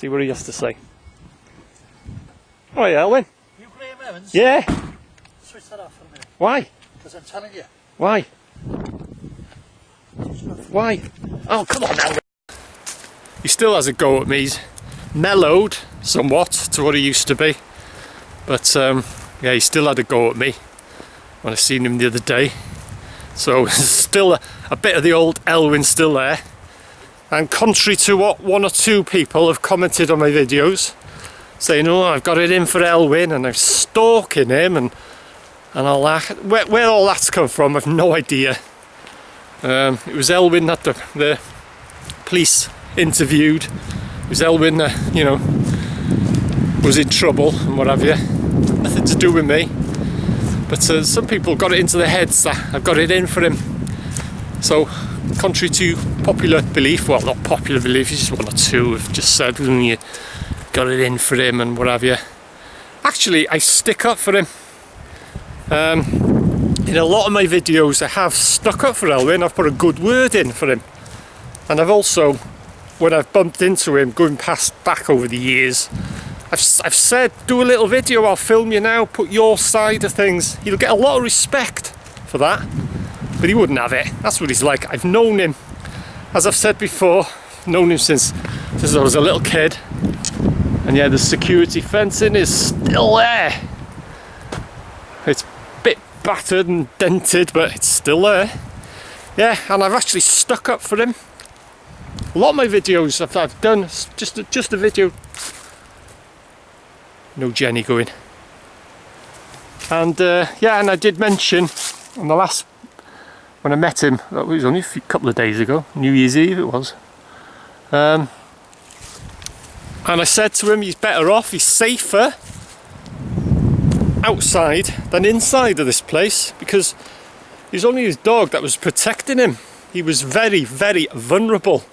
See what he has to say. Oh yeah, Elwyn. You Graham Evans? Yeah. Switch that off for a minute. Why? Because I'm telling you. Why? Why? Oh, come on now. He still has a go at me. He's mellowed somewhat to what he used to be. But yeah, he still had a go at me when I seen him the other day. So still a bit of the old Elwyn still there. And contrary to what one or two people have commented on my videos, saying, oh, I've got it in for Elwyn and I'm stalking him and all that. Where all that's come from, I've no idea. It was Elwyn that the police interviewed. It was Elwyn that, you know, was in trouble and what have you. Nothing to do with me. But some people got it into their heads that I've got it in for him. So, contrary to popular belief, well, not popular belief, it's just one or two have just said, you got it in for him and what have you. Actually, I stick up for him. In a lot of my videos, I have stuck up for Elwyn. I've put a good word in for him. And I've also, when I've bumped into him, going back over the years, I've said, do a little video, I'll film you now, put your side of things. He'll get a lot of respect for that, but he wouldn't have it. That's what he's like. I've known him, as I've said before, known him since I was a little kid. And yeah, the security fencing is still there. It's a bit battered and dented, but it's still there. Yeah, and I've actually stuck up for him. A lot of my videos I've done, just a video. No Jenny going. And yeah, and I did mention on the last, when I met him, it was only a couple of days ago, New Year's Eve it was. And I said to him, he's better off, he's safer outside than inside of this place, because it was only his dog that was protecting him. He was very, very vulnerable,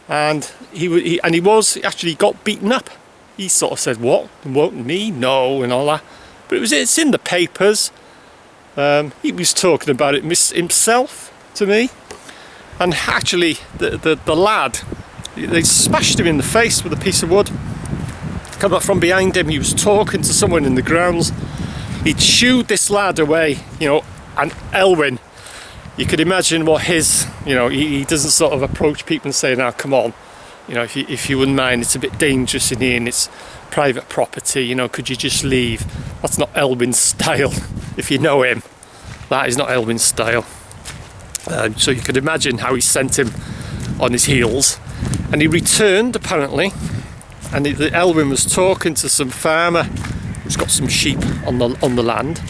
and he actually got beaten up. He sort of said, what me? No, and all that. But it's in the papers. He was talking about it himself to me. And actually, the lad, they smashed him in the face with a piece of wood. Come up from behind him, he was talking to someone in the grounds. He'd shooed this lad away, you know, and Elwyn, you could imagine what his, you know, he doesn't sort of approach people and say, now come on, you know, if you wouldn't mind, it's a bit dangerous in here and it's private property, you know, could you just leave? That's not Elwyn's style. If you know him, that is not Elwyn's style. So you could imagine how he sent him on his heels. And he returned, apparently, and Elwyn was talking to some farmer who's got some sheep on the land.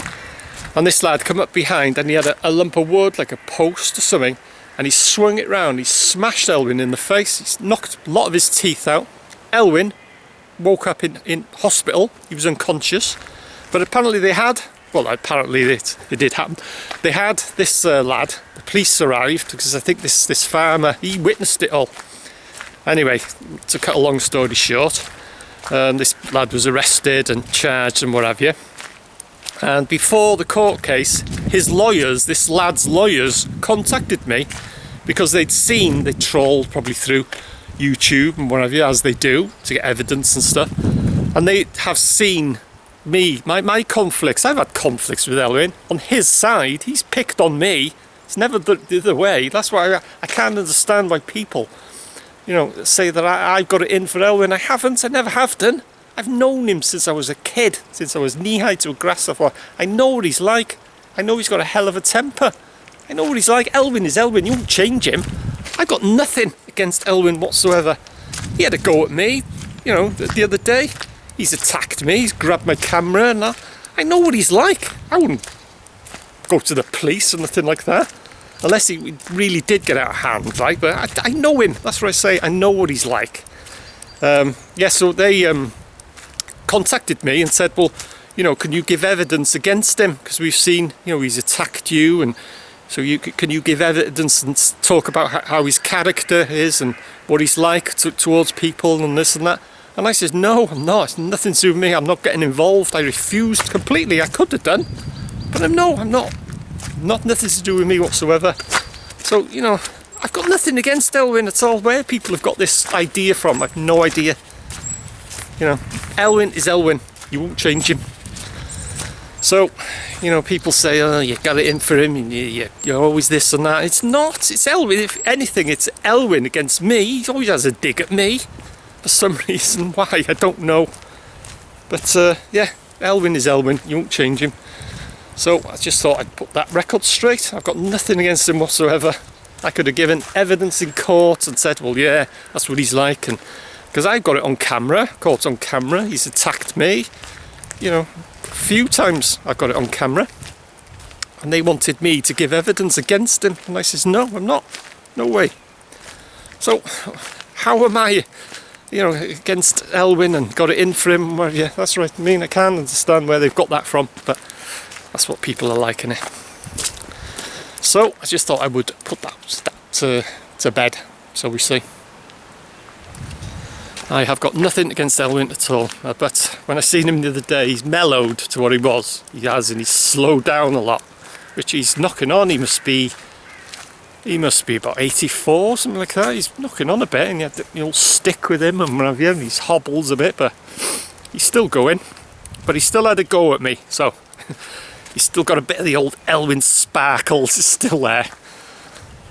And this lad come up behind and he had a lump of wood, like a post or something, and he swung it round. He smashed Elwyn in the face. He's knocked a lot of his teeth out. Elwyn woke up in hospital. He was unconscious. But apparently they had, well, apparently it did happen. They had this lad, the police arrived, because I think this farmer, he witnessed it all. Anyway, to cut a long story short, this lad was arrested and charged and what have you. And before the court case, his lawyers, this lad's lawyers, contacted me because they trolled probably through YouTube and what have you, as they do, to get evidence and stuff. And they have seen me, my conflicts. I've had conflicts with Elwyn. On his side, he's picked on me. It's never the other way. That's why I can't understand why people, you know, say that I've got it in for Elwyn. I haven't. I never have done. I've known him since I was a kid, since I was knee-high to a grasshopper. I know what he's like. I know he's got a hell of a temper. I know what he's like. Elwyn is Elwyn. You won't change him. I've got nothing against Elwyn whatsoever. He had a go at me, you know, the other day. He's attacked me. He's grabbed my camera and that. I know what he's like. I wouldn't go to the police or nothing like that. Unless he really did get out of hand, right? But I know him. That's what I say. I know what he's like. Yeah, so they contacted me and said, well, you know, can you give evidence against him? Because we've seen, you know, he's attacked you, and so can you give evidence and talk about how his character is and what he's like towards people and this and that? And I said, no, I'm not. It's nothing to do with me. I'm not getting involved. I refused completely. I could have done, but I'm not. Nothing to do with me whatsoever. So, you know, I've got nothing against Elwyn at all. Where people have got this idea from, I've no idea. You know, Elwyn is Elwyn. You won't change him. So, you know, people say, oh, you got it in for him, and you're always this and that. It's not. It's Elwyn. If anything, it's Elwyn against me. He always has a dig at me. For some reason. Why? I don't know. But, yeah, Elwyn is Elwyn. You won't change him. So, I just thought I'd put that record straight. I've got nothing against him whatsoever. I could have given evidence in court and said, well, yeah, that's what he's like. And because I've got it on camera, caught on camera. He's attacked me. You know, a few times I've got it on camera, and they wanted me to give evidence against him, and I says no, I'm not, no way. So how am I, you know, against Elwyn and got it in for him? Well, yeah, that's right. I mean, I can understand where they've got that from, but that's what people are liking it. So I just thought I would put that to bed, so we see. I have got nothing against Elwyn at all, but when I seen him the other day, he's mellowed to what he was. He has, and he's slowed down a lot, which he's knocking on. He must be about 84, something like that. He's knocking on a bit, and you'll stick with him and whatever. And he hobbles a bit, but he's still going. But he still had a go at me, so he's still got a bit of the old Elwyn sparkles. It's still there.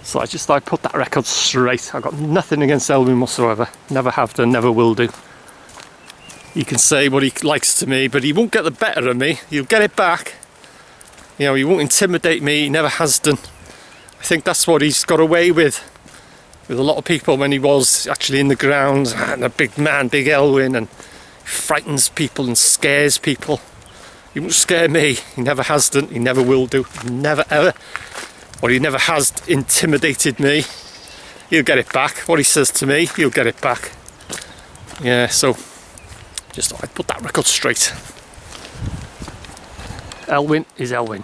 So I just thought I'd put that record straight. I've got nothing against Elwyn whatsoever. Never have done, never will do. He can say what he likes to me, but he won't get the better of me. He'll get it back. You know, he won't intimidate me. He never has done. I think that's what he's got away with a lot of people when he was actually in the ground. And a big man, big Elwyn, and frightens people and scares people. He won't scare me. He never has done. He never will do. Never ever. Or he never has intimidated me. He'll get it back. What he says to me, he'll get it back. Yeah, so just thought I'd put that record straight. Elwyn is Elwyn.